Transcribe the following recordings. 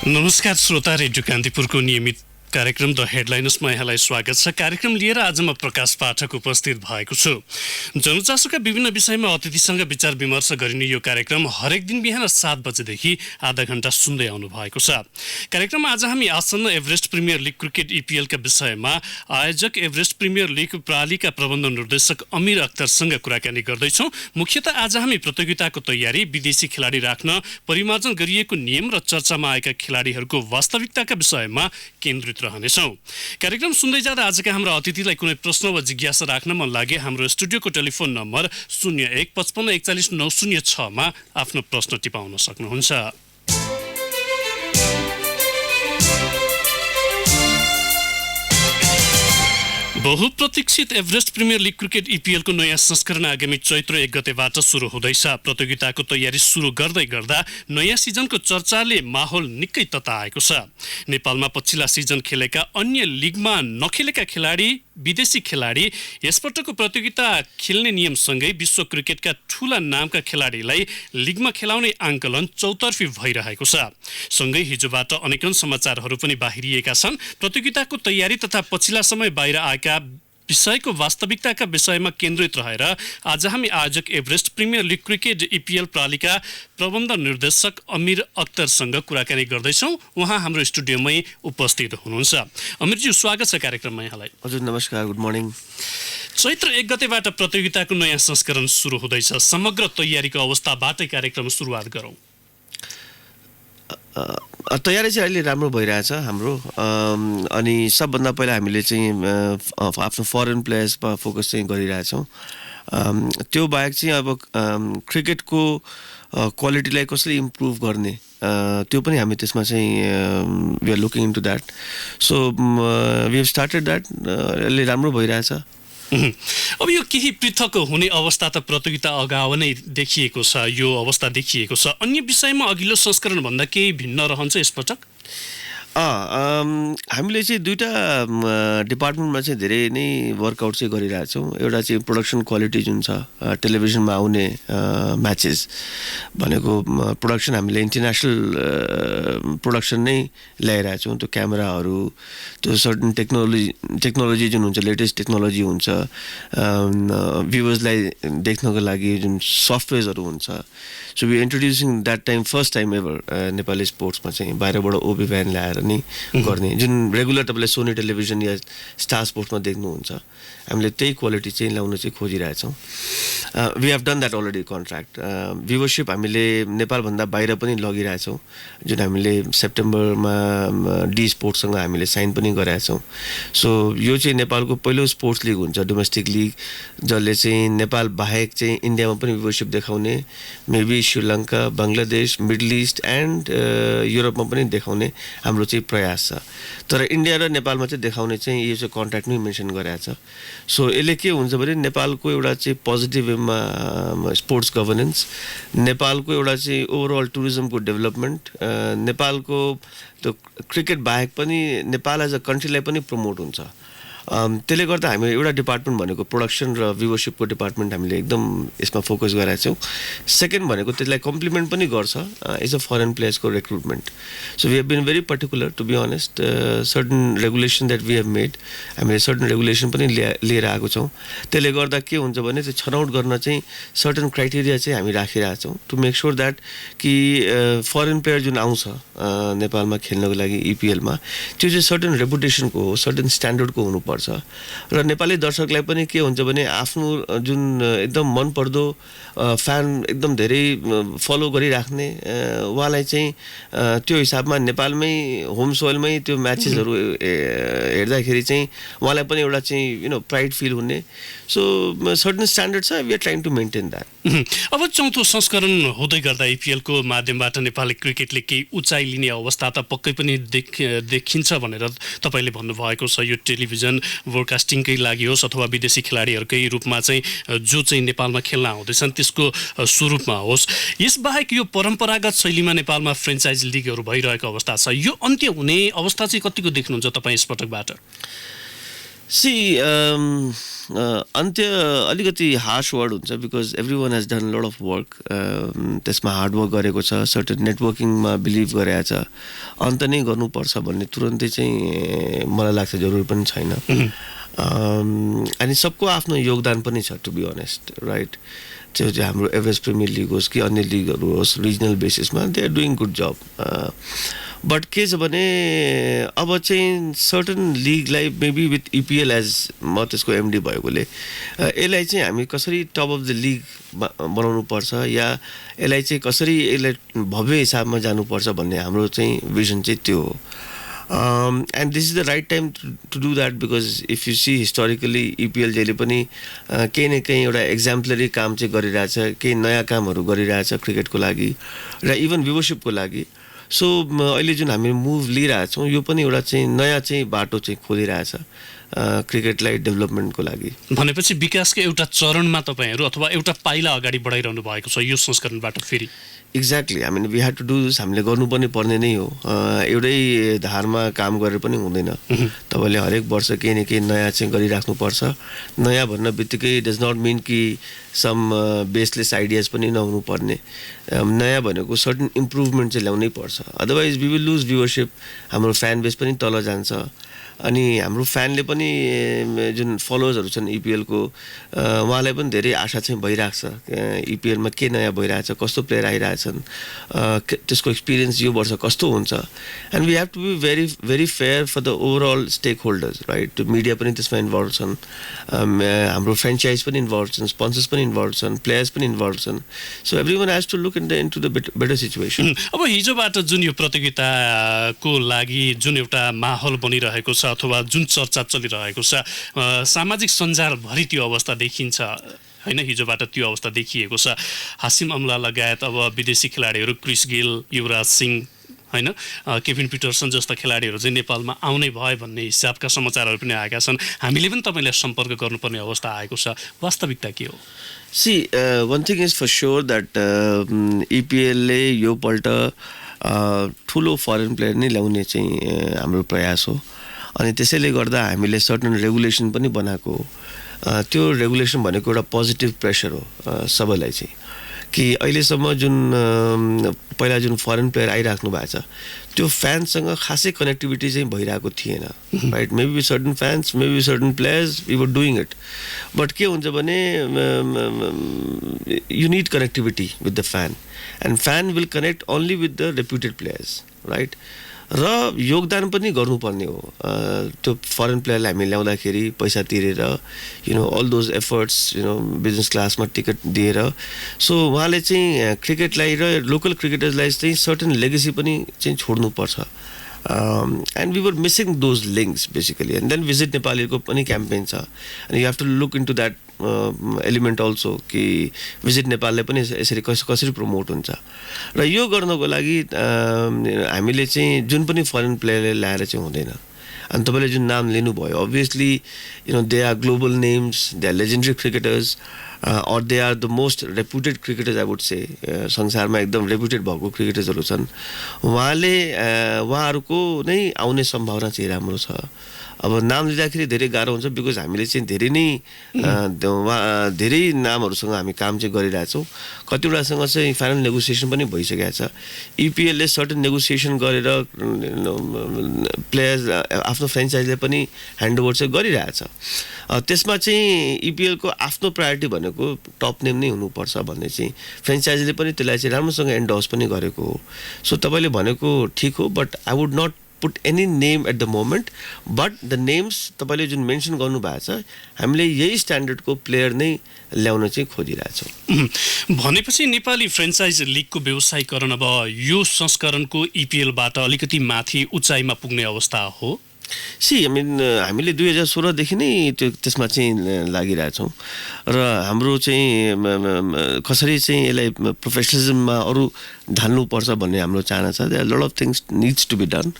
नमस्कार श्रोता, रेडियो कान्तिपुरको नियमित कार्यक्रम द हेडलाइन्समा यहाँलाई स्वागत छ। कार्यक्रम लिएर आज म प्रकाश पाठक उपस्थित भएको छु। जनचासोका विभिन्न विषयमा अतिथिसँग विचार विमर्श गरिने यो कार्यक्रम हरेक दिन बिहान 7 बजेदेखि आधा घण्टा सुन्दै आउनु भएको छ। कार्यक्रममा आज हामी आसन्न एभरेस्ट प्रिमियर लिग क्रिकेट इपिएलका विषयमा आयोजक एभरेस्ट प्रिमियर लिग प्रालिका प्रबन्ध निर्देशक अमीर अख्तरसँग कुराकानी गर्दैछौँ। मुख्यतः आज हामी प्रतियोगिताको तयारी, विदेशी खेलाडी राख्न परिमार्जन गरिएको नियम र चर्चामा आएका खेलाडीहरूको वास्तविकताका विषयमा केन्द्रित रहनेछौँ। कार्यक्रम सुन्दै जाँदा आजका हाम्रा अतिथिलाई कुनै प्रश्न वा जिज्ञासा राख्न मन लागे हाम्रो स्टुडियोको टेलिफोन नम्बर 0155414906 मा आफ्नो प्रश्न टिपाउन सक्नुहुन्छ। बहुप्रतीक्षित एभरेस्ट प्रिमियर लिग क्रिकेट इपिएलको नयाँ संस्करण आगामी चैत्र 1 गतेबाट सुरु हुँदैछ। प्रतियोगिताको तयारी सुरु गर्दै गर्दा नयाँ सिजनको चर्चाले माहौल निकै तताएको छ। नेपालमा पछिल्ला सिजन खेलेका अन्य लिगमा नखेलेका खेलाडी, विदेशी खेलाडी यसपटकको प्रतियोगिता खेल्ने नियमसँगै विश्व क्रिकेटका ठूला नामका खेलाडीलाई लिगमा खेलाउने आङ्कलन चौतर्फी भइरहेको छ। सँगै हिजोबाट अनेकौं समाचारहरू पनि बाहिरिएका छन्। प्रतियोगिताको तयारी तथा पछिल्ला समय बाहिर आएका विषयको वास्तविकताका विषयमा केन्द्रित रहेर आज हामी आयोजक Everest Premier League cricket EPL प्रालिका प्रबन्ध निर्देशक अमीर अख्तरसँग कुराकानी गर्दैछौँ। उहाँ हाम्रो स्टुडियोमै उपस्थित हुनुहुन्छ। अमीरज्यू, स्वागत छ कार्यक्रममा यहाँलाई। हजुर नमस्कार, गुड मर्निङ। चैत्र 1 गतेबाट प्रतियोगिताको नयाँ संस्करण सुरु हुँदैछ। समग्र तयारीको अवस्थाबाटै कार्यक्रम सुरुवात गरौँ। तयारी चाहिँ अहिले राम्रो भइरहेछ हाम्रो। अनि सबभन्दा पहिला हामीले चाहिँ आफ्नो फरेन प्लेयर्समा फोकस चाहिँ गरिरहेछौँ। त्यो बाहेक चाहिँ अब क्रिकेटको क्वालिटीलाई कसरी इम्प्रुभ गर्ने त्यो पनि हामी त्यसमा चाहिँ we are looking into that. So we have started that. अहिले राम्रो भइरहेछ। अब यो केही पृथक हुने अवस्था त प्रतियोगिता अगावै नै देखिएको छ। यो अवस्था देखिएको छ। अन्य विषयमा अघिल्लो संस्करणभन्दा केही भिन्न रहन्छ यसपटक? हामीले चाहिँ दुईवटा डिपार्टमेन्टमा चाहिँ धेरै नै वर्कआउट चाहिँ गरिरहेछौँ। एउटा चाहिँ प्रोडक्सन क्वालिटी जुन छ, टेलिभिजनमा आउने म्याचेस भनेको प्रोडक्सन हामीले इन्टरनेसनल प्रोडक्सन नै ल्याइरहेछौँ। त्यो क्यामेराहरू, त्यो सर्टन टेक्नोलोजी जुन हुन्छ, लेटेस्ट टेक्नोलोजी हुन्छ, भ्युवर्सलाई देख्नको लागि जुन सफ्टवेयर्सहरू हुन्छ। So we introducing that time, first time ever Nepali स्पोर्ट्समा चाहिँ बाहिरबाट ओबी भ्यान ल्याएर नि गर्ने, जुन रेगुलर तपाईँले सोनी टेलिभिजन या स्टार स्पोर्ट्समा देख्नुहुन्छ। हामीले त्यही क्वालिटी चाहिँ ल्याउन चाहिँ खोजिरहेछौँ। We have done that already contract. Viewership हामीले नेपालभन्दा बाहिर पनि लगिरहेछौँ, जुन हामीले सेप्टेम्बरमा डी स्पोर्ट्ससँग हामीले साइन पनि गराएछौँ। सो यो चाहिँ नेपालको पहिलो स्पोर्ट्स लिग हुन्छ, डोमेस्टिक लिग, जसले चाहिँ नेपाल बाहेक चाहिँ इन्डियामा पनि भ्युवरसिप देखाउने, maybe Sri Lanka, Bangladesh, middle east and युरोपमा पनि देखाउने हाम्रो चाहिँ प्रयास छ। तर इन्डिया र नेपालमा चाहिँ देखाउने चाहिँ यो चाहिँ कन्ट्र्याक्टमै मेन्सन गरेको छ। सो यसले के हुन्छ भने नेपालको एउटा चाहिँ पोजिटिभ वेमा स्पोर्ट्स गभर्नेन्स, नेपालको एउटा चाहिँ ओभरअल टुरिज्मको डेभलपमेन्ट, नेपालको त्यो क्रिकेट बाहेक पनि नेपाल एज अ कन्ट्रीलाई पनि प्रमोट हुन्छ। त्यसले गर्दा हामी एउटा डिपार्टमेन्ट भनेको प्रोडक्सन र भ्युवरसिपको डिपार्टमेन्ट हामीले एकदम यसमा फोकस गरेका छौँ। सेकेन्ड भनेको त्यसलाई कम्प्लिमेन्ट पनि गर्छ एज अ फरेन प्लेयर्सको recruitment. So we have been very particular, to be honest. Certain regulation that we have made, हामीले सर्टन रेगुलेसन पनि लिएर आएको छौँ। त्यसले गर्दा के हुन्छ भने त्यो छनौट गर्न चाहिँ सर्टन क्राइटेरिया चाहिँ हामी राखिरहेछौँ टु मेक स्योर द्याट कि फरेन प्लेयर जुन आउँछ नेपालमा खेल्नको लागि इपिएलमा, त्यो चाहिँ सर्टन रेपुटेसनको हो, सर्टन स्ट्यान्डर्डको हुनुपर्छ। र नेपाली दर्शकलाई पनि के हुन्छ भने आफ्नो जुन एकदम मनपर्दो फ्यान एकदम धेरै फलो गरिराख्ने उहाँलाई चाहिँ त्यो हिसाबमा नेपालमै होम सोइलमै त्यो म्याचेसहरू हेर्दाखेरि चाहिँ उहाँलाई पनि एउटा चाहिँ प्राइड फिल हुने। सो सर्टन स्ट्यान्डर्ड छ, we are trying to maintain that. अब चौथो संस्करण हुँदै गर्दा इपिएलको माध्यमबाट नेपाली क्रिकेटले केही उचाइ लिने अवस्था त पक्कै पनि देखिन्छ भनेर तपाईँले भन्नुभएको छ। यो टेलिभिजन ब्रोडकास्टिङकै लागि होस् अथवा विदेशी खेलाडीहरूकै रूपमा चाहिँ जो चाहिँ नेपालमा खेल्न आउँदैछन् त्यसको स्वरूपमा होस्। यसबाहेक यो परम्परागत शैलीमा नेपालमा फ्रेन्चाइज लिगहरू भइरहेको अवस्था छ। यो अन्त्य हुने अवस्था चाहिँ कतिको देख्नुहुन्छ तपाईँ यसपटकबाट? सी अन्त्य अलिकति हार्स वर्ड हुन्छ because every one has done lot of work त्यसमा हार्डवर्क गरेको छ सर्टेन नेटवर्किङमा बिलिभ गरेको छ अन्त नै गर्नुपर्छ भन्ने तुरन्तै चाहिँ मलाई लाग्छ जरुरी पनि छैन अनि सबको आफ्नो योगदान पनि छ टु बी अनेस्ट राइट त्यो चाहिँ हाम्रो एभरेस्ट प्रिमियर लिग होस् कि अन्य लिगहरू होस् रिजनल बेसिसमा they are doing good job but के छ भने अब चाहिँ सर्टन लिगलाई मेबी विथ इपिएल एज म त्यसको एमडी भएकोले यसलाई चाहिँ हामी कसरी टप अफ द लिग बनाउनु पर्छ या यसलाई चाहिँ कसरी यसलाई भव्य हिसाबमा जानुपर्छ भन्ने हाम्रो चाहिँ भिजन चाहिँ त्यो हो and this is the right time to do that because if you see historically EPL जहिले पनि केही न केही एउटा एक्जाम्पलरी काम चाहिँ गरिरहेछ केही नयाँ कामहरू गरिरहेछ क्रिकेटको लागि र इभन व्युवरशिपको लागि सो अहिले जुन हामी मुभ लिइरहेछौँ यो पनि एउटा चाहिँ नयाँ चाहिँ बाटो चाहिँ खोलिरहेछ क्रिकेटलाई डेभलपमेन्टको लागि भनेपछि विकासको एउटा चरणमा तपाईहरू अथवा एउटा पाइला अगाडि बढाइरहनु भएको छ यो संस्करणबाट फेरि एक्ज्याक्टली हामी we had to do this हामीले गर्नुपर्ने पर्ने नै हो एउटै धारमा काम गरेर पनि हुँदैन तपाईँले हरेक वर्ष केही न केही नयाँ चाहिँ गरिराख्नुपर्छ नयाँ भन्न बित्तिकै डज नट मिन कि सम बेसलेस आइडियाज पनि नहुनु पर्ने नयाँ भनेको सर्टन इम्प्रुभमेन्ट चाहिँ ल्याउनै पर्छ अदरवाइज वी विल लुज भ्युवरशिप हाम्रो फ्यान बेस पनि तल जान्छ अनि हाम्रो फ्यानले पनि जुन फलोवर्सहरू छन् इपिएलको उहाँलाई पनि धेरै आशा चाहिँ भइरहेको छ इपिएलमा के नयाँ भइरहेछ कस्तो प्लेयर आइरहेछन् त्यसको एक्सपिरियन्स यो वर्ष कस्तो हुन्छ and we have to be very very fair for the overall stake holders right media पनि त्यसमा इन्भल्भ छन् हाम्रो फ्रेन्चाइज पनि इन्भल्भ छन् स्पोन्सर्स पनि इन्भल्भ छन् प्लेयर्स पनि इन्भल्भ छन् so every one has to look into the better situation अब हिजोबाट जुन यो प्रतियोगिताको लागि जुन एउटा माहौल बनिरहेको छ अथवा जुन चर्चा चलिरहेको छ सामाजिक सञ्जालभरि त्यो अवस्था देखिन्छ हैन हिजोबाट त्यो अवस्था देखिएको छ हासिम अमला लगायत अब विदेशी खेलाडीहरू क्रिस गेल युवराज सिंह हैन केभिन पिटरसन जस्ता खेलाडीहरू चाहिँ नेपालमा आउने भए भन्ने हिसाबका समाचारहरू पनि आएका छन् हामीले पनि तपाईलाई सम्पर्क गर्नुपर्ने अवस्था आएको छ वास्तविकता के हो see one thing is for sure that EPLले यो पल्ट ठुलो फरेन प्लेयर नै ल्याउने चाहिँ हाम्रो प्रयास हो अनि त्यसैले गर्दा हामीले सर्टन रेगुलेसन पनि बनाएको हो त्यो रेगुलेसन भनेको एउटा पोजिटिभ प्रेसर हो सबैलाई चाहिँ कि अहिलेसम्म जुन पहिला जुन फरेन प्लेयर आइराख्नु भएको छ त्यो फ्यान्ससँग खासै कनेक्टिभिटी चाहिँ भइरहेको थिएन right maybe certain fans maybe certain players we were doing it but के हुन्छ भने you need connectivity with the fan and fan will connect only with the reputed players right र योगदान पनि गर्नुपर्ने हो त्यो फरेन प्लेयरलाई हामी ल्याउँदाखेरि पैसा तिरेर you know all those efforts you know business क्लासमा टिकट दिएर सो उहाँले चाहिँ क्रिकेटलाई र लोकल क्रिकेटर्सलाई चाहिँ सर्टन लेगेसी पनि चाहिँ छोड्नुपर्छ and we were missing those links basically and then visit नेपालीको पनि क्याम्पेन छ and you have to look into that element also कि visit नेपालले पनि यसरी कसरी प्रमोट हुन्छ र यो गर्नको लागि हामीले चाहिँ जुन पनि फरेन प्लेयरले ल्याएर चाहिँ हुँदैन अनि तपाईँले जुन नाम लिनुभयो obviously you know they are global names they are legendary cricketers or they are the most reputed cricketers I would say संसारमा एकदम रेपुटेड भएको क्रिकेटर्सहरू छन् उहाँहरूको नै आउने सम्भावना चाहिँ राम्रो छ अब नाम लिँदाखेरि धेरै गाह्रो हुन्छ बिकज हामीले चाहिँ धेरै नै धेरै नामहरूसँग हामी काम चाहिँ गरिरहेछौँ कतिवटासँग चाहिँ फाइनल नेगोसिएसन पनि भइसकेको छ इपिएलले सर्टन नेगोसिएसन गरेर प्लेयर्स आफ्नो फ्रेन्चाइजले पनि ह्यान्डओभर चाहिँ गरिरहेछ त्यसमा चाहिँ इपिएलको आफ्नो प्रायोरिटी भनेको टप नेम नै हुनुपर्छ भन्ने चाहिँ फ्रेन्चाइजले पनि त्यसलाई चाहिँ राम्रोसँग एन्डोर्स पनि गरेको हो सो तपाईँले भनेको ठिक हो but I would not put any name at the moment but the names तपाईले जुन मेन्सन गर्नुभएको छ हामीले यही स्ट्यान्डर्डको प्लेयर नै ल्याउन चाहिँ खोजिरहेछौँ भनेपछि नेपाली फ्रेन्चाइज लिगको व्यवसायीकरण अब यो संस्करणको इपिएलबाट अलिकति माथि उचाइमा पुग्ने अवस्था हो सी आई मिन हामीले 2016 देखि नै त्यसमा चाहिँ लागिरहेछौँ र हाम्रो चाहिँ कसरी चाहिँ यसलाई प्रोफेसनलिजममा अरू ढाल्नुपर्छ भन्ने हाम्रो चाहना छ there lot of things needs to be done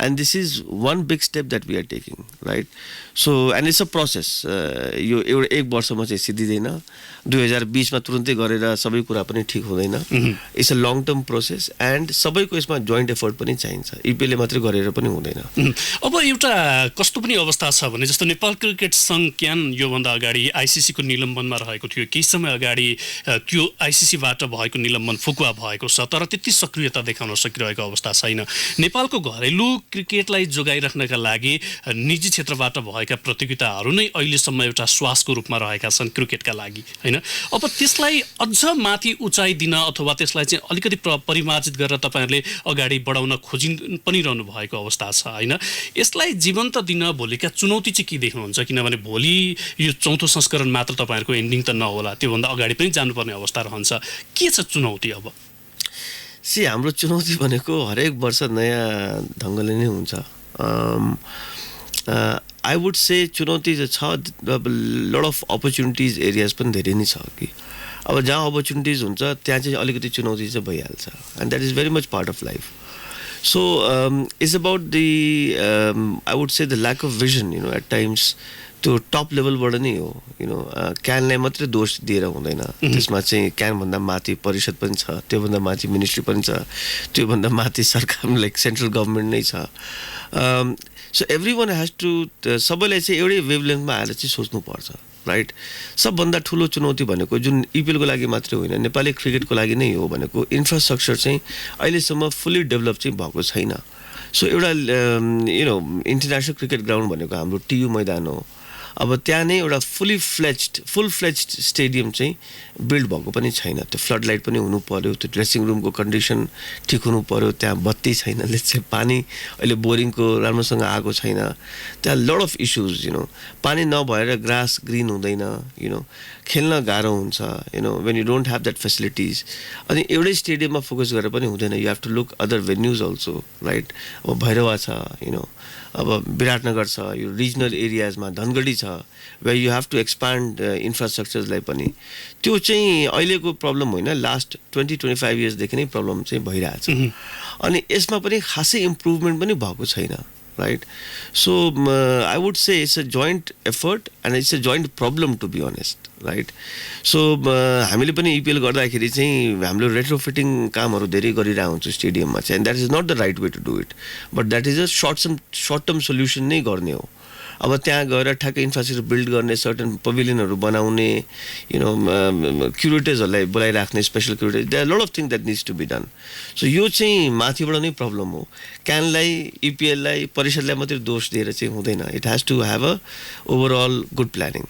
and this is one big step that we are taking right so and it's a process यो एउटा एक वर्षमा चाहिँ सिद्धिँदैन 2020मा तुरुन्तै गरेर सबै कुरा पनि ठिक हुँदैन it's a long term process and सबैको यसमा जोइन्ट एफर्ट पनि चाहिन्छ इपिएलले मात्रै गरेर पनि हुँदैन अब एउटा कस्तो पनि अवस्था छ भने जस्तो नेपाल क्रिकेट सङ्घ क्यान योभन्दा अगाडि आइसिसीको निलम्बनमा रहेको थियो, केही समय अगाडि त्यो आइसिसीबाट भएको निलम्बन फुकुवा भएको छ, तर त्यति सक्रियता देखाउन सकिरहेको अवस्था छैन। नेपालको घरेलु क्रिकेटलाई जोगाइराख्नका लागि निजी क्षेत्रबाट भएका प्रतियोगिताहरू नै अहिलेसम्म एउटा श्वासको रूपमा रहेका छन् क्रिकेटका लागि, होइन? अब त्यसलाई अझ माथि उचाइ दिन अथवा त्यसलाई चाहिँ अलिकति परिमार्जित गरेर तपाईँहरूले अगाडि बढाउन खोजि पनि रहनु भएको अवस्था छ, होइन? यसलाई जीवन्त दिन भोलिका चुनौती चाहिँ के देख्नुहुन्छ? किनभने भोलि यो चौथो संस्करण मात्र तपाईँहरूको एन्डिङ त नहोला, त्योभन्दा अगाडि पनि जानुपर्ने अवस्था रहन्छ। के छ चुनौती अब? हाम्रो चुनौती भनेको हरेक वर्ष नयाँ ढङ्गले नै हुन्छ। आई वुड से चुनौती चाहिँ छ, लड अफ अपर्च्युनिटिज एरियाज पनि धेरै नै छ कि अब जहाँ अपर्च्युनिटिज हुन्छ त्यहाँ चाहिँ अलिकति चुनौती चाहिँ भइहाल्छ, and that is very much part of life. So it's about the I would say the lack of vision, at times त्यो टप लेभलबाट नै हो, क्यानलाई मात्रै दोष दिएर हुँदैन। त्यसमा चाहिँ क्यानभन्दा माथि परिषद पनि छ, त्योभन्दा माथि मिनिस्ट्री पनि छ, त्योभन्दा माथि सरकार लाइक सेन्ट्रल गभर्मेन्ट नै छ। So every one has to, सबैलाई चाहिँ एउटै वेभलेन्थमा आएर चाहिँ सोच्नुपर्छ, राइट? सबभन्दा ठुलो चुनौती भनेको जुन इपिएलको लागि मात्रै होइन, नेपाली क्रिकेटको लागि नै हो भनेको इन्फ्रास्ट्रक्चर चाहिँ अहिलेसम्म फुल्ली डेभलप चाहिँ भएको छैन। सो एउटा इन्टरनेसनल क्रिकेट ग्राउन्ड भनेको हाम्रो टियु मैदान हो। अब त्यहाँ नै एउटा फुल फ्लेज्ड स्टेडियम चाहिँ बिल्ड भएको पनि छैन। त्यो फ्लड लाइट पनि हुनु पर्यो, त्यो ड्रेसिङ रुमको कन्डिसन ठिक हुनु पर्यो, त्यहाँ बत्ती छैन, चाहिँ पानी अहिले बोरिङको राम्रोसँग आएको छैन, त्यहाँ लड अफ इस्युज, पानी नभएर ग्रास ग्रिन हुँदैन, खेल्न गाह्रो हुन्छ, when you don't have that facilities. अनि एउटै स्टेडियममा फोकस गरेर पनि हुँदैन, you have to look other venues also, right? अब भैरवा छ, अब विराटनगर छ, यो रिजनल एरियाजमा धनगढी छ, way you have to expand इन्फ्रास्ट्रक्चरलाई पनि। त्यो चाहिँ अहिलेको प्रब्लम होइन, लास्ट 20-25 इयर्सदेखि नै प्रब्लम चाहिँ भइरहेछ। अनि यसमा पनि खासै इम्प्रुभमेन्ट पनि भएको छैन, right? So I would say it's a joint effort and it's a joint problem to be honest, right? सो हामीले पनि इपिएल गर्दाखेरि चाहिँ हाम्रो रेट्रोफिटिङ कामहरू धेरै गरिरहेको हुन्छु स्टेडियममा चाहिँ, and that is not the right way to do it, but that is a short term solution नै गर्ने हो। अब त्यहाँ गएर ठ्याक्कै इन्फ्रास्ट्रक्चर बिल्ड गर्ने, सर्टन पभिलियनहरू बनाउने, क्युरेटर्सहरूलाई बोलाइराख्ने, special curators, there are lot of thing that needs to be done. So यो चाहिँ माथिबाट नै प्रब्लम हो। क्यानलाई, इपिएललाई, परिषदलाई मात्रै दोष दिएर चाहिँ हुँदैन। It has to have a overall good planning.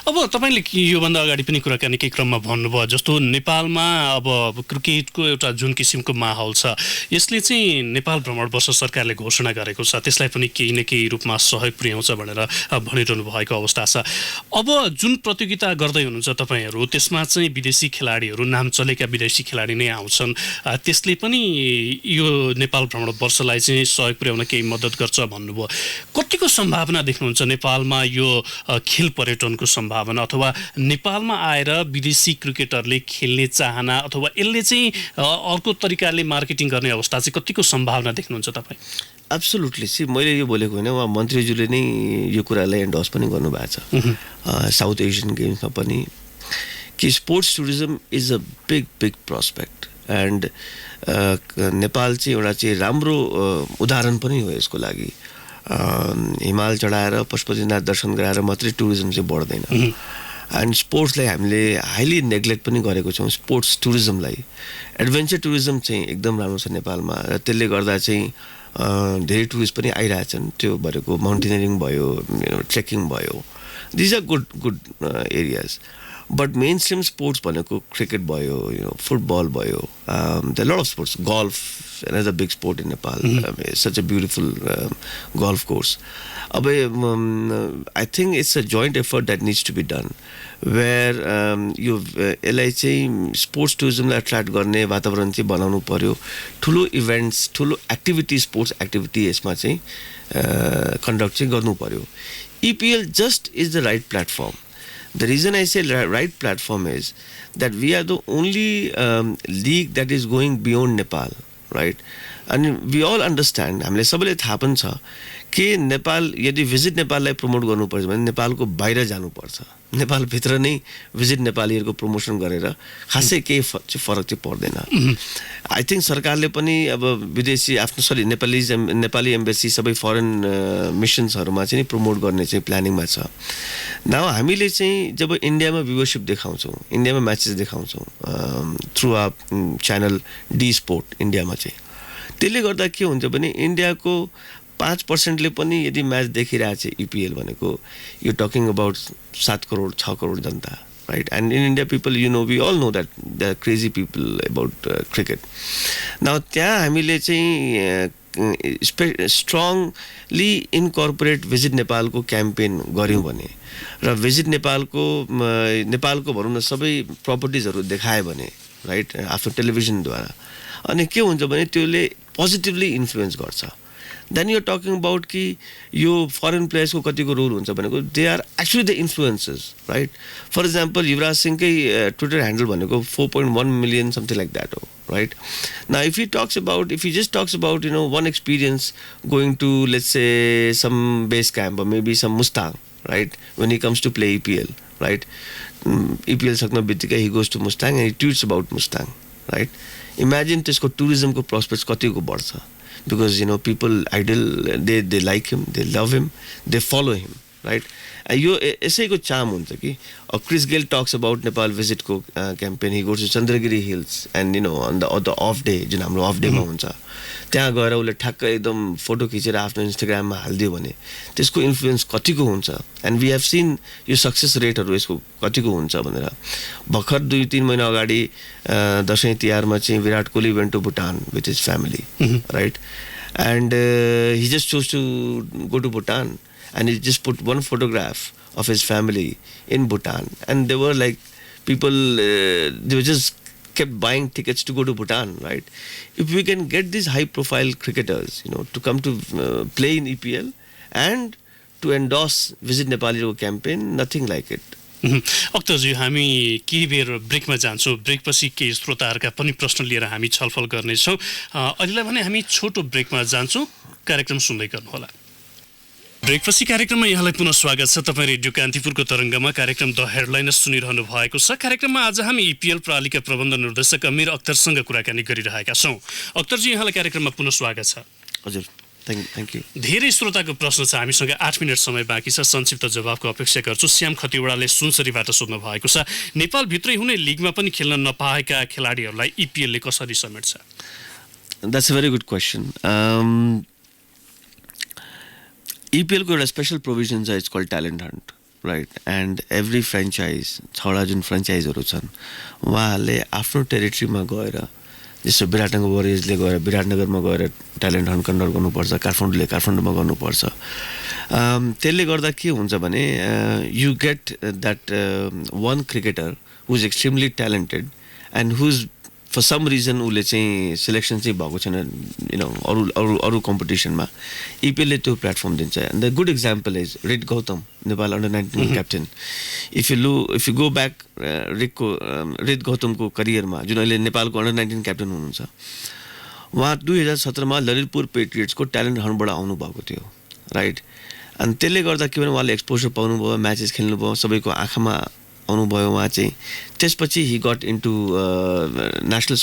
अब तपाईँले योभन्दा अगाडि पनि कुराकानीकै क्रममा भन्नुभयो जस्तो नेपालमा अब क्रिकेटको एउटा जुन किसिमको माहौल छ, यसले चाहिँ नेपाल भ्रमण वर्ष सरकारले घोषणा गरेको छ, त्यसलाई पनि केही न केही रूपमा सहयोग पुर्याउँछ भनेर भनिरहनु भएको अवस्था छ। अब जुन प्रतियोगिता गर्दै हुनुहुन्छ तपाईँहरू, त्यसमा चाहिँ विदेशी खेलाडीहरू, नाम चलेका विदेशी खेलाडी नै आउँछन्, त्यसले पनि यो नेपाल भ्रमण वर्षलाई चाहिँ सहयोग पुर्याउन केही मद्दत गर्छ भन्नुभयो। कतिको सम्भावना देख्नुहुन्छ नेपालमा यो खेल पर्यटनको सम्भावना, अथवा नेपालमा आएर विदेशी क्रिकेटरले खेल्ने चाहना, अथवा यसले चाहिँ अर्को तरिकाले मार्केटिङ गर्ने अवस्था चाहिँ कतिको सम्भावना देख्नुहुन्छ तपाईँ? एब्सोल्युटली। मैले यो बोलेको होइन, उहाँ मन्त्रीज्यूले नै यो कुरालाई एन्डोर्स पनि गर्नुभएको छ साउथ एसियन गेम्समा पनि, कि sports tourism is a big prospect, and Nepal चाहिँ एउटा चाहिँ राम्रो उदाहरण पनि हो यसको लागि। हिमाल चढाएर पशुपतिनाथ दर्शन गराएर मात्रै टुरिज्म चाहिँ बढ्दैन, एन्ड स्पोर्ट्सलाई हामीले हाइली नेग्लेक्ट पनि गरेको छौँ। स्पोर्ट्स टुरिज्मलाई, एडभेन्चर टुरिज्म चाहिँ एकदम राम्रो छ नेपालमा, र त्यसले गर्दा चाहिँ धेरै टुरिस्ट पनि आइरहेछन्। त्यो भनेको माउन्टेनियरिङ भयो, ट्रेकिङ भयो, these are good areas. But main stream sports भनेको क्रिकेट भयो, फुटबल भयो, the lot of sports, golf another big sport in Nepal, such a beautiful golf course. I think it's a joint effort that needs to be done, where यसलाई चाहिँ sports टुरिज्मलाई attract गर्ने वातावरण चाहिँ बनाउनु पर्यो। ठुलो इभेन्ट्स, ठुलो एक्टिभिटी, स्पोर्ट्स एक्टिभिटी यसमा चाहिँ कन्डक्ट चाहिँ गर्नु पर्यो। EPL just is the right platform. The reason I say right platform is that we are the only league that is going beyond Nepal. Right अनि वी अल अन्डरस्ट्यान्ड हामीले सबैले थाहा पनि छ कि नेपाल यदि भिजिट नेपाललाई प्रमोट गर्नुपर्छ भने नेपालको बाहिर जानुपर्छ नेपालभित्र नै भिजिट नेपालीहरूको प्रमोसन गरेर खासै केही फरक चाहिँ पर्दैन आई थिङ्क सरकारले पनि अब विदेशी आफ्नो नेपाली एम्बेसी सबै फरेन मिसन्सहरूमा चाहिँ प्रमोट गर्ने चाहिँ प्लानिङमा छ नाउ हामीले चाहिँ जब इन्डियामा भ्युवरसिप देखाउँछौँ इन्डियामा म्याचेस देखाउँछौँ थ्रु आ च्यानल डी स्पोर्ट इन्डियामा चाहिँ त्यसले गर्दा के हुन्छ भने इन्डियाको 5%ले पनि यदि म्याच देखिरहेछ इपिएल भनेको you talking about 7 crore 6 crore जनता right and in India people you know we all know that they are crazy people about cricket now त्यहाँ हामीले चाहिँ स्ट्रङली इन्कर्पोरेट भिजिट नेपालको क्याम्पेन गऱ्यौँ भने र भिजिट नेपालको भनौँ न सबै प्रपर्टिजहरू देखायो भने राइट आफ्नो टेलिभिजनद्वारा अनि के हुन्छ भने त्यसले पोजिटिभली इन्फ्लुएन्स गर्छ then you are talking about कि यो फरेन प्लेयर्सको कतिको रोल हुन्छ भनेको they are actually the influencers right for example Yuvraj सिंहकै ट्विटर ह्यान्डल भनेको 4.1 मिलियन समथिङ लाइक द्याट हो right now if he just talks about one experience going to let's say some base camp or maybe some Mustang right when he comes to play EPL right EPL sakna bitika he goes to Mustang and he tweets about Mustang right imagine त्यसको tourism को prospects कतिको बढ्छ because people idol they like him they love him they follow him right यो यसैको charm हुन्छ कि Chris Gayle talks about Nepal भिजिटको campaign he goes to Chandragiri hills and on the of day जुन हाम्रो अफ डेमा हुन्छ त्यहाँ गएर उसले ठ्याक्क एकदम फोटो खिचेर आफ्नो इन्स्टाग्राममा हालिदियो भने त्यसको इन्फ्लुएन्स कतिको हुन्छ एन्ड वी हेभ सिन यो सक्सेस रेटहरू यसको कतिको हुन्छ भनेर भर्खर 2-3 महिना अगाडि दसैँ तिहारमा चाहिँ Virat Kohli went to Bhutan with his family right and he just chose to go to Bhutan and he just put one photograph of his family in Bhutan and they were like people they were just kept buying tickets to go to Bhutan right if we can get these high profile cricketers to come to play in EPL and to endorse Visit Nepali campaign nothing like it अख्तरजी हामी केही बेर ब्रेकमा जान्छौँ ब्रेकपछि केही श्रोताहरूका पनि प्रश्न लिएर हामी छलफल गर्नेछौँ अहिलेलाई भने हामी छोटो ब्रेकमा जान्छौँ कार्यक्रम सुन्दै गर्नुहोला ब्रेकपछि कार्यक्रममा यहाँलाई पुनः स्वागत छ तपाईँ रेडियो कान्तिपुरको तरङ्गमा कार्यक्रम द हेडलाइनर्स सुनिरहनु भएको छ कार्यक्रममा आज हामी इपिएल प्रणालीका प्रबन्ध निर्देशक अमीर अख्तरसँग कुराकानी गरिरहेका छौँ अख्तरजी यहाँलाई कार्यक्रममा पुनः स्वागत छ हजुर थ्याङ्क यू धेरै श्रोताको प्रश्न छ हामीसँग 8 मिनट समय बाँकी छ संक्षिप्त जवाफको अपेक्षा गर्छु श्याम खतिवडाले सुनसरीबाट सोध्नु भएको छ नेपालभित्रै हुने लिगमा पनि खेल्न नपाएका खेलाडीहरूलाई इपिएलले कसरी समेट्छ that's a very good question EPL को एउटा स्पेशल प्रोभिजन छ it's called talent hunt right and every franchise छवटा जुन फ्रेन्चाइजहरू छन् उहाँहरूले आफ्नो टेरिटरीमा गएर जस्तो विराटनगर वरियर्सले गएर विराटनगरमा गएर ट्यालेन्ट हन्ट कन्डक्ट गर्नुपर्छ काठमाडौँमा गर्नुपर्छ त्यसले गर्दा के हुन्छ भने you get that one cricketer who is extremely talented and who is for some reason उसले चाहिँ सिलेक्सन चाहिँ भएको छैन अरू कम्पिटिसनमा इपिएलले त्यो प्लेटफर्म दिन्छ and the good example is Rit Gautam Nepal under 19 captain if you go back Rit गौतमको करियरमा जुन अहिले नेपालको अन्डर 19 क्याप्टेन हुनुहुन्छ उहाँ 2017मा ललितपुर पेट्रियट्सको ट्यालेन्ट हन्टबाट आउनुभएको थियो राइट अनि त्यसले गर्दा के भने उहाँले एक्सपोजर पाउनुभयो म्याचेस खेल्नुभयो सबैको आँखामा आउनुभयो उहाँ चाहिँ त्यसपछि ही गट इन्टु नेसनल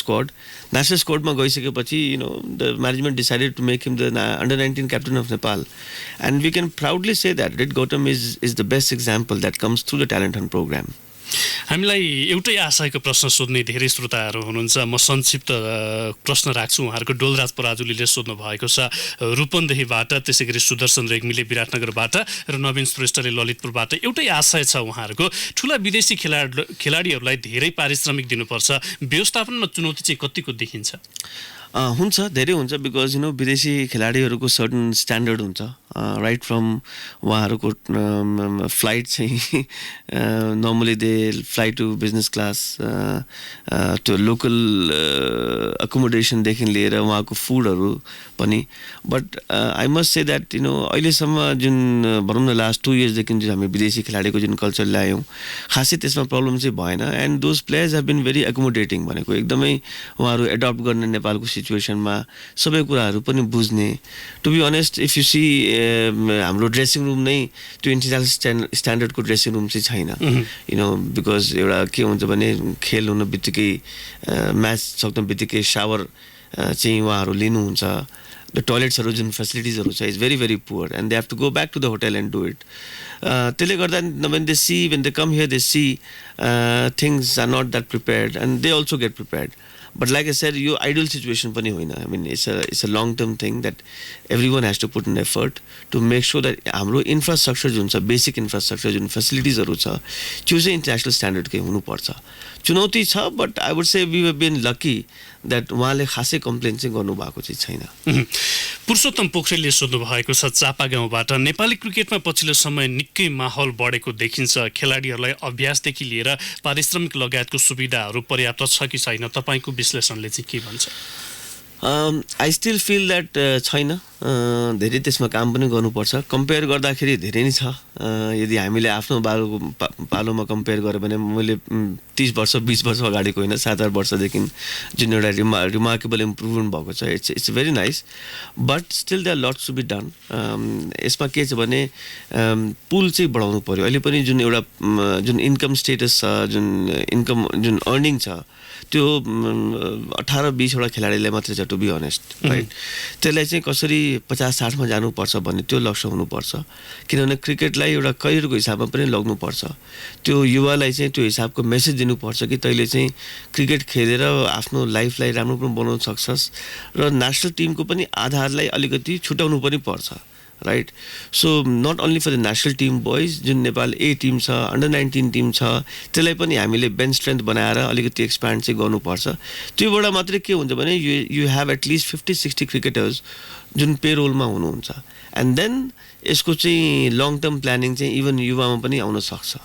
स्क्वाडमा गइसकेपछि the management decided to make him the under 19 captain of Nepal and we can proudly say that Rit Gautam is the best example that comes through the talent hunt program हामीलाई एउटै आशयको प्रश्न सोध्ने धेरै श्रोताहरू हुनुहुन्छ म संक्षिप्त प्रश्न राख्छु उहाँहरूको डोलराज पराजुलीले सोध्नु भएको छ रूपन्देहीबाट त्यसै गरी सुदर्शन रेग्मीले विराटनगरबाट र नवीन श्रेष्ठले ललितपुरबाट एउटै आशय छ उहाँहरूको ठुला विदेशी खेलाडीहरूलाई धेरै पारिश्रमिक दिनुपर्छ व्यवस्थापनमा चुनौती चाहिँ कतिको देखिन्छ हुन्छ धेरै हुन्छ बिकज विदेशी खेलाडीहरूको सर्टन स्ट्यान्डर्ड हुन्छ राइट फ्रम उहाँहरूको फ्लाइट चाहिँ normally they fly to business class त्यो लोकल एकोमोडेसनदेखि लिएर उहाँको फुडहरू पनि but I must say that अहिलेसम्म जुन भनौँ न लास्ट 2 इयर्सदेखि जुन हामी विदेशी खेलाडीको जुन कल्चर ल्यायौँ खासै त्यसमा प्रब्लम चाहिँ भएन and those players have been very accommodating भनेको एकदमै उहाँहरू एडप्ट गर्ने नेपालको सिचुएसनमा सबै कुराहरू पनि बुझ्ने to be honest if you see हाम्रो ड्रेसिङ रुम नै त्यो इन्टरनेसनल स्ट्यान्डर्डको ड्रेसिङ रुम चाहिँ छैन यु नो बिकज एउटा के हुन्छ भने खेल हुन बित्तिकै म्याच सक्ने बित्तिकै सावर चाहिँ उहाँहरू लिनुहुन्छ द टोयलेट्सहरू जुन फेसिलिटिजहरू छ is very very poor and they have to go back to the hotel and do it त्यसले गर्दा when they see when they come here they see things are not that prepared and they also get prepared but like I said यो idle situation पनि होइन I mean it's a long term thing that every one has to put in effort to make sure that हाम्रो infrastructure जुन छ basic infrastructure जुन फेसिलिटिजहरू छ त्यो चाहिँ इन्टरनेसनल स्ट्यान्डर्डकै हुनुपर्छ चुनौती छ but I would say we have been lucky that उहाँले खासै कम्प्लेन चाहिँ गर्नुभएको चाहिँ छैन पुरुषोत्तम पोखरेलले सोध्नु भएको छ चापा गाउँबाट नेपाली क्रिकेटमा पछिल्लो समय निकै माहौल बढेको देखिन्छ खेलाडीहरूलाई अभ्यासदेखि लिएर पारिश्रमिक लगायतको सुविधाहरू पर्याप्त छ कि छैन तपाईँको विश्लेषणले चाहिँ के भन्छ आई स्टिल फिल द्याट छैन धेरै त्यसमा काम पनि गर्नुपर्छ कम्पेयर गर्दाखेरि धेरै नै छ यदि हामीले आफ्नो पालोमा कम्पेयर गऱ्यो भने मैले 30 वर्ष 20 वर्ष अगाडिको होइन 7-8 वर्षदेखि जुन एउटा रिमार्केबल इम्प्रुभमेन्ट भएको छ it's very nice but still there are lots to be done यसमा के छ भने पुल चाहिँ बढाउनु पऱ्यो अहिले पनि जुन एउटा जुन इन्कम स्टेटस छ जुन अर्निङ छ त्यो 18-20 वटा खेलाडीलाई मात्रै छ टु बी अनेस्ट राइट त्यसलाई चाहिँ कसरी 50-60मा जानुपर्छ भन्ने त्यो लक्ष्य हुनुपर्छ किनभने क्रिकेटलाई एउटा करियरको हिसाबमा पनि लग्नुपर्छ त्यो युवालाई चाहिँ त्यो हिसाबको मेसेज दिनुपर्छ कि तैँले चाहिँ क्रिकेट खेलेर आफ्नो लाइफलाई राम्रो पनि बनाउन सक्छस् र नेसनल टिमको पनि आधारलाई अलिकति छुटाउनु पनि पर्छ right so not only for the national team boys जुन नेपाल ए टिम छ अन्डर 19 टिम छ त्यसलाई पनि हामीले बेन्च स्ट्रेन्थ बनाएर अलिकति एक्सप्यान्ड चाहिँ गर्नुपर्छ त्योबाट मात्रै के हुन्छ भने यु हेभ एटलिस्ट 50-60 क्रिकेटर्स जुन पेरोलमा हुनुहुन्छ एन्ड देन यसको चाहिँ लङ टर्म प्लानिङ चाहिँ इभन युवामा पनि आउन सक्छ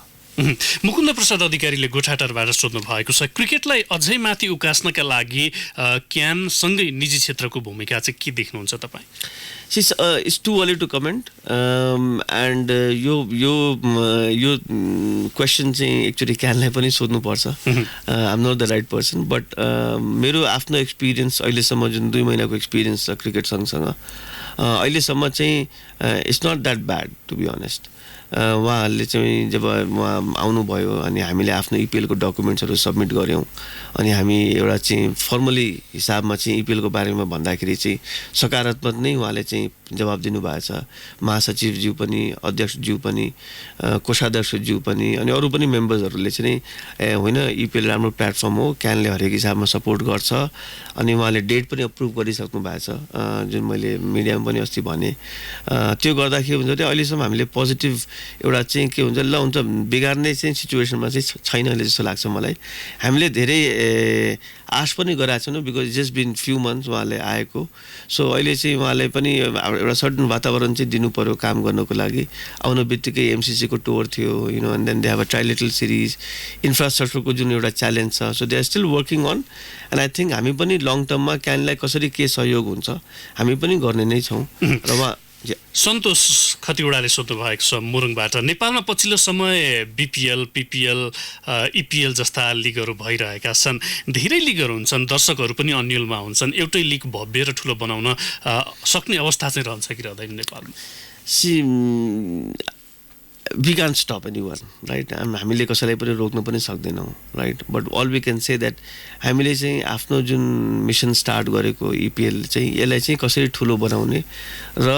मुकुन्द प्रसाद अधिकारीले गोठाटारबाट सोध्नु भएको छ क्रिकेटलाई अझै माथि उकास्नका लागि क्यानसँगै निजी क्षेत्रको भूमिका चाहिँ के देख्नुहुन्छ तपाईँ it's too early to comment and यो क्वेसन चाहिँ एक्चुअली क्यानलाई पनि सोध्नुपर्छ I am not the right person but मेरो आफ्नो एक्सपिरियन्स अहिलेसम्म जुन 2 महिनाको एक्सपिरियन्स छ क्रिकेट सँगसँग अहिलेसम्म चाहिँ it's not that bad to be honest उहाँहरूले चाहिँ जब उहाँ आउनुभयो अनि हामीले आफ्नो इपिएलको डकुमेन्ट्सहरू सबमिट गऱ्यौँ अनि हामी एउटा चाहिँ फर्मली हिसाबमा चाहिँ इपिएलको बारेमा भन्दाखेरि चाहिँ सकारात्मक नै उहाँले चाहिँ जवाब दिनुभएको छ महासचिवज्यू पनि अध्यक्षज्यू पनि कोषाध्यक्षज्यू पनि अनि अरू पनि मेम्बर्सहरूले चाहिँ होइन इपिएल राम्रो प्लेटफर्म हो क्यानले हरेक हिसाबमा सपोर्ट गर्छ अनि उहाँले डेट पनि अप्रुभ गरिसक्नु भएको छ जुन मैले मिडियामा पनि अस्ति भने त्यो गर्दाखेरि हुन्छ त्यो अहिलेसम्म हामीले पोजिटिभ एउटा चाहिँ के हुन्छ ल हुन्छ बिगार्ने चाहिँ सिचुएसनमा चाहिँ छैन अहिले जस्तो लाग्छ मलाई हामीले धेरै आश पनि गरेका छैनौँ because just been few months उहाँले आएको सो अहिले चाहिँ उहाँले पनि एउटा सर्टन वातावरण चाहिँ दिनु पर्यो काम गर्नको लागि आउनु बित्तिकै एमसिसीको टुर थियो you know and then they have a trilateral series इन्फ्रास्ट्रक्चरको जुन एउटा च्यालेन्ज छ so they are still working on and I think हामी पनि लङ टर्ममा क्यानलाई कसरी के सहयोग हुन्छ हामी पनि गर्ने नै छौँ र उहाँ सन्तोष खतिवडाले सोध्नु भएको छ मुरुङबाट नेपालमा पछिल्लो समय बिपिएल पिपिएल इपिएल जस्ता लिगहरू भइरहेका छन् धेरै लिगहरू हुन्छन् दर्शकहरू पनि अन्यलमा हुन्छन् एउटै लिग भव्य र ठुलो बनाउन सक्ने अवस्था चाहिँ रहन्छ कि रहँदैन नेपालमा we can't stop anyone, right? हामीले कसैलाई पनि रोक्न पनि सक्दैनौँ right but all we can say that हामीले चाहिँ आफ्नो जुन मिसन स्टार्ट गरेको इपिएल चाहिँ यसलाई चाहिँ कसरी ठुलो बनाउने र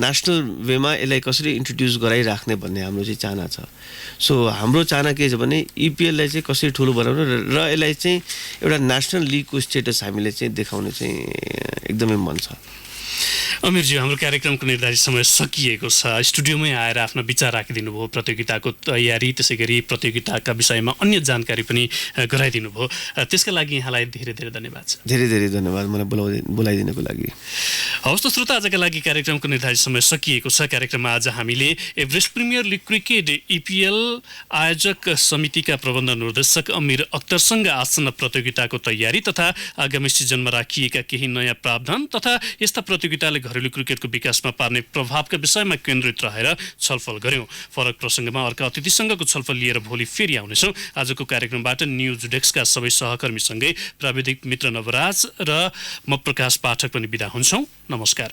नेसनल वेमा यसलाई कसरी इन्ट्रोड्युस गराइराख्ने भन्ने हाम्रो चाहिँ चाहना छ सो हाम्रो चाहना के छ भने इपिएललाई चाहिँ कसरी ठुलो बनाउने र यसलाई चाहिँ एउटा नेसनल लिगको स्टेटस हामीले चाहिँ देखाउने चाहिँ एकदमै मन छ अमिरजी हाम्रो कार्यक्रमको निर्धारित समय सकिएको छ स्टुडियोमै आएर आफ्नो विचार राखिदिनु भयो प्रतियोगिताको तयारी त्यसै गरी प्रतियोगिताका विषयमा अन्य जानकारी पनि गराइदिनु भयो त्यसका लागि यहाँलाई धेरै धेरै धन्यवाद छ धेरै धेरै धन्यवाद मलाई बोलाइदिनको लागि हवस् त श्रोता आजका लागि कार्यक्रमको निर्धारित समय सकिएको छ कार्यक्रममा आज हामीले Everest Premier League cricket EPL आयोजक समितिका प्रबन्ध निर्देशक अमिर अख्तरसँग आसन्न प्रतियोगिताको तयारी तथा आगामी सिजनमा राखिएका केही नयाँ प्रावधान तथा यस्ता प्रतियोगिताले घरेलु क्रिकेटको विकासमा पार्ने प्रभावका विषयमा केन्द्रित रहेर छलफल गर्यौं। फरक प्रसङ्गमा अर्का अतिथिसँगको छलफल लिएर भोलि फेरि आउनेछौँ। आजको कार्यक्रमबाट न्युज डेस्कका सबै सहकर्मीसँगै प्राविधिक मित्र नवराज र म प्रकाश पाठक पनि बिदा हुन्छौँ। नमस्कार।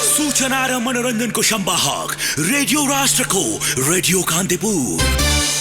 सूचना र मनोरञ्जनको संवाहक रेडियो राष्ट्रको रेडियो कान्तिपुर।